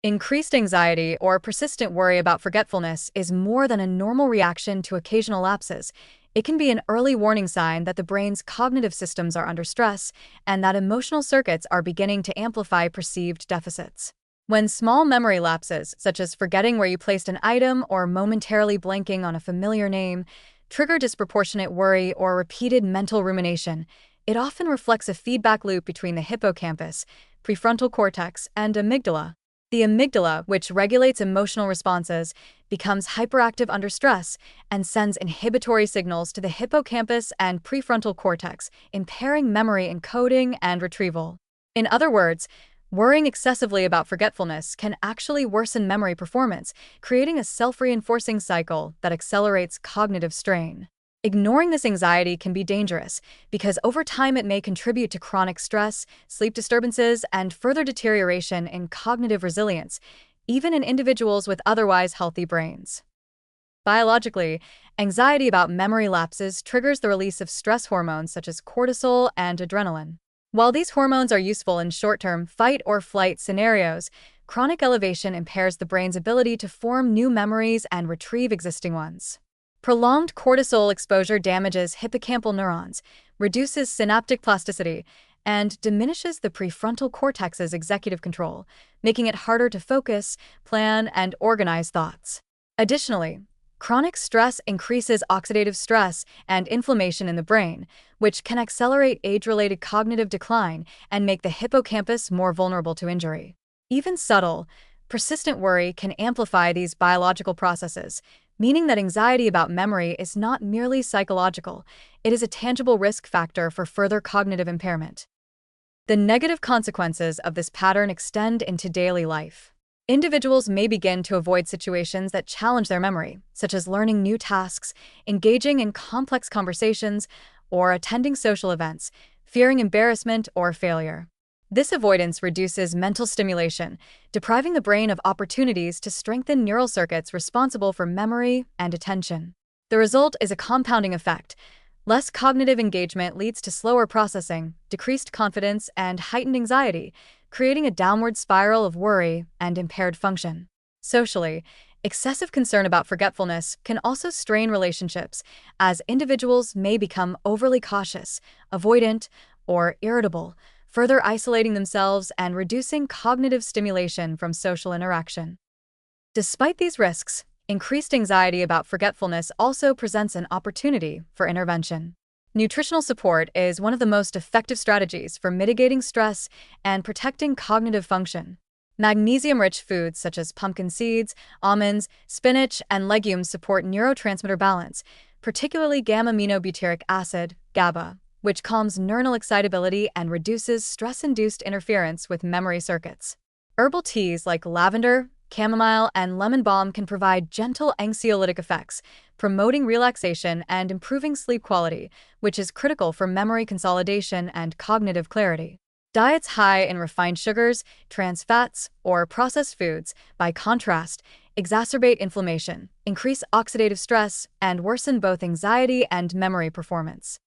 Increased anxiety or persistent worry about forgetfulness is more than a normal reaction to occasional lapses. It can be an early warning sign that the brain's cognitive systems are under stress and that emotional circuits are beginning to amplify perceived deficits. When small memory lapses, such as forgetting where you placed an item or momentarily blanking on a familiar name, trigger disproportionate worry or repeated mental rumination, it often reflects a feedback loop between the hippocampus, prefrontal cortex, and amygdala. The amygdala, which regulates emotional responses, becomes hyperactive under stress and sends inhibitory signals to the hippocampus and prefrontal cortex, impairing memory encoding and retrieval. In other words, worrying excessively about forgetfulness can actually worsen memory performance, creating a self-reinforcing cycle that accelerates cognitive strain. Ignoring this anxiety can be dangerous because over time it may contribute to chronic stress, sleep disturbances, and further deterioration in cognitive resilience, even in individuals with otherwise healthy brains. Biologically, anxiety about memory lapses triggers the release of stress hormones such as cortisol and adrenaline. While these hormones are useful in short-term fight or flight scenarios, chronic elevation impairs the brain's ability to form new memories and retrieve existing ones. Prolonged cortisol exposure damages hippocampal neurons, reduces synaptic plasticity, and diminishes the prefrontal cortex's executive control, making it harder to focus, plan, and organize thoughts. Additionally, chronic stress increases oxidative stress and inflammation in the brain, which can accelerate age-related cognitive decline and make the hippocampus more vulnerable to injury. Even subtle, persistent worry can amplify these biological processes, meaning that anxiety about memory is not merely psychological, it is a tangible risk factor for further cognitive impairment. The negative consequences of this pattern extend into daily life. Individuals may begin to avoid situations that challenge their memory, such as learning new tasks, engaging in complex conversations, or attending social events, fearing embarrassment or failure. This avoidance reduces mental stimulation, depriving the brain of opportunities to strengthen neural circuits responsible for memory and attention. The result is a compounding effect. Less cognitive engagement leads to slower processing, decreased confidence, and heightened anxiety, creating a downward spiral of worry and impaired function. Socially, excessive concern about forgetfulness can also strain relationships, as individuals may become overly cautious, avoidant, or irritable, further isolating themselves and reducing cognitive stimulation from social interaction. Despite these risks, increased anxiety about forgetfulness also presents an opportunity for intervention. Nutritional support is one of the most effective strategies for mitigating stress and protecting cognitive function. Magnesium-rich foods such as pumpkin seeds, almonds, spinach, and legumes support neurotransmitter balance, particularly gamma-aminobutyric acid, GABA, which calms neuronal excitability and reduces stress-induced interference with memory circuits. Herbal teas like lavender, chamomile, and lemon balm can provide gentle anxiolytic effects, promoting relaxation and improving sleep quality, which is critical for memory consolidation and cognitive clarity. Diets high in refined sugars, trans fats, or processed foods, by contrast, exacerbate inflammation, increase oxidative stress, and worsen both anxiety and memory performance.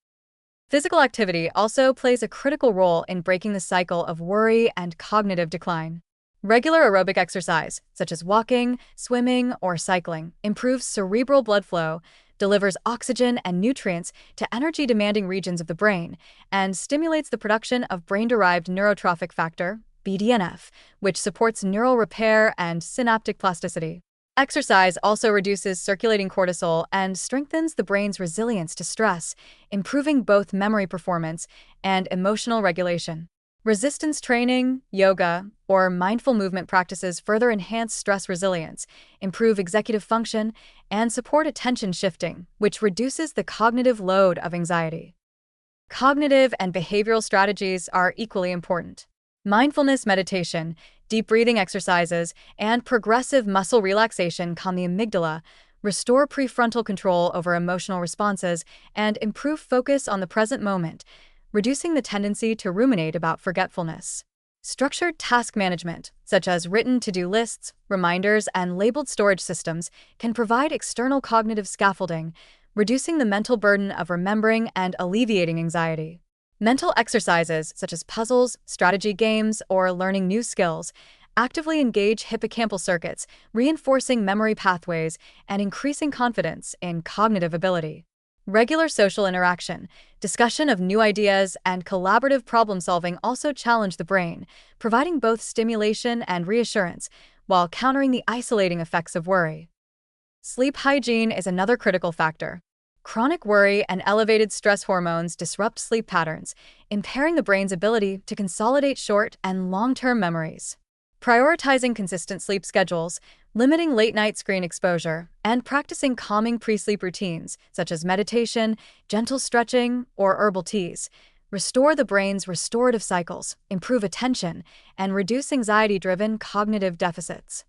Physical activity also plays a critical role in breaking the cycle of worry and cognitive decline. Regular aerobic exercise, such as walking, swimming, or cycling, improves cerebral blood flow, delivers oxygen and nutrients to energy-demanding regions of the brain, and stimulates the production of brain-derived neurotrophic factor, BDNF, which supports neural repair and synaptic plasticity. Exercise also reduces circulating cortisol and strengthens the brain's resilience to stress, improving both memory performance and emotional regulation. Resistance training, yoga, or mindful movement practices further enhance stress resilience, improve executive function, and support attention shifting, which reduces the cognitive load of anxiety. Cognitive and behavioral strategies are equally important. Mindfulness meditation, deep breathing exercises, and progressive muscle relaxation calm the amygdala, restore prefrontal control over emotional responses, and improve focus on the present moment, reducing the tendency to ruminate about forgetfulness. Structured task management, such as written to-do lists, reminders, and labeled storage systems, can provide external cognitive scaffolding, reducing the mental burden of remembering and alleviating anxiety. Mental exercises, such as puzzles, strategy games, or learning new skills, actively engage hippocampal circuits, reinforcing memory pathways and increasing confidence in cognitive ability. Regular social interaction, discussion of new ideas, and collaborative problem solving also challenge the brain, providing both stimulation and reassurance, while countering the isolating effects of worry. Sleep hygiene is another critical factor. Chronic worry and elevated stress hormones disrupt sleep patterns, impairing the brain's ability to consolidate short and long-term memories. Prioritizing consistent sleep schedules, limiting late-night screen exposure, and practicing calming pre-sleep routines, such as meditation, gentle stretching, or herbal teas, restore the brain's restorative cycles, improve attention, and reduce anxiety-driven cognitive deficits.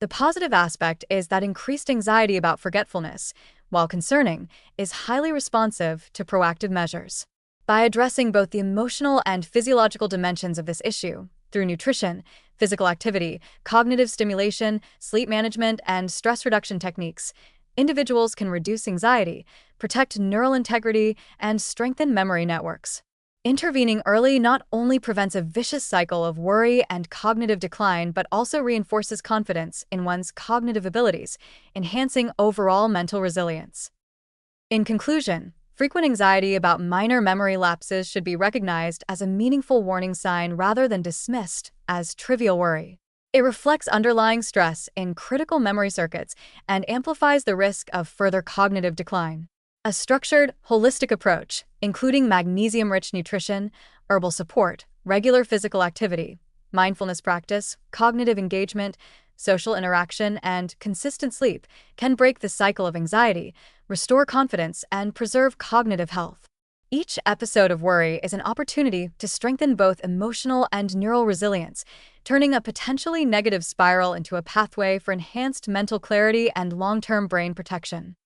The positive aspect is that increased anxiety about forgetfulness, while concerning, is highly responsive to proactive measures. By addressing both the emotional and physiological dimensions of this issue, through nutrition, physical activity, cognitive stimulation, sleep management, and stress reduction techniques, individuals can reduce anxiety, protect neural integrity, and strengthen memory networks. Intervening early not only prevents a vicious cycle of worry and cognitive decline but also reinforces confidence in one's cognitive abilities, enhancing overall mental resilience. In conclusion, frequent anxiety about minor memory lapses should be recognized as a meaningful warning sign rather than dismissed as trivial worry. It reflects underlying stress in critical memory circuits and amplifies the risk of further cognitive decline. A structured, holistic approach, including magnesium-rich nutrition, herbal support, regular physical activity, mindfulness practice, cognitive engagement, social interaction, and consistent sleep, can break the cycle of anxiety, restore confidence, and preserve cognitive health. Each episode of worry is an opportunity to strengthen both emotional and neural resilience, turning a potentially negative spiral into a pathway for enhanced mental clarity and long-term brain protection.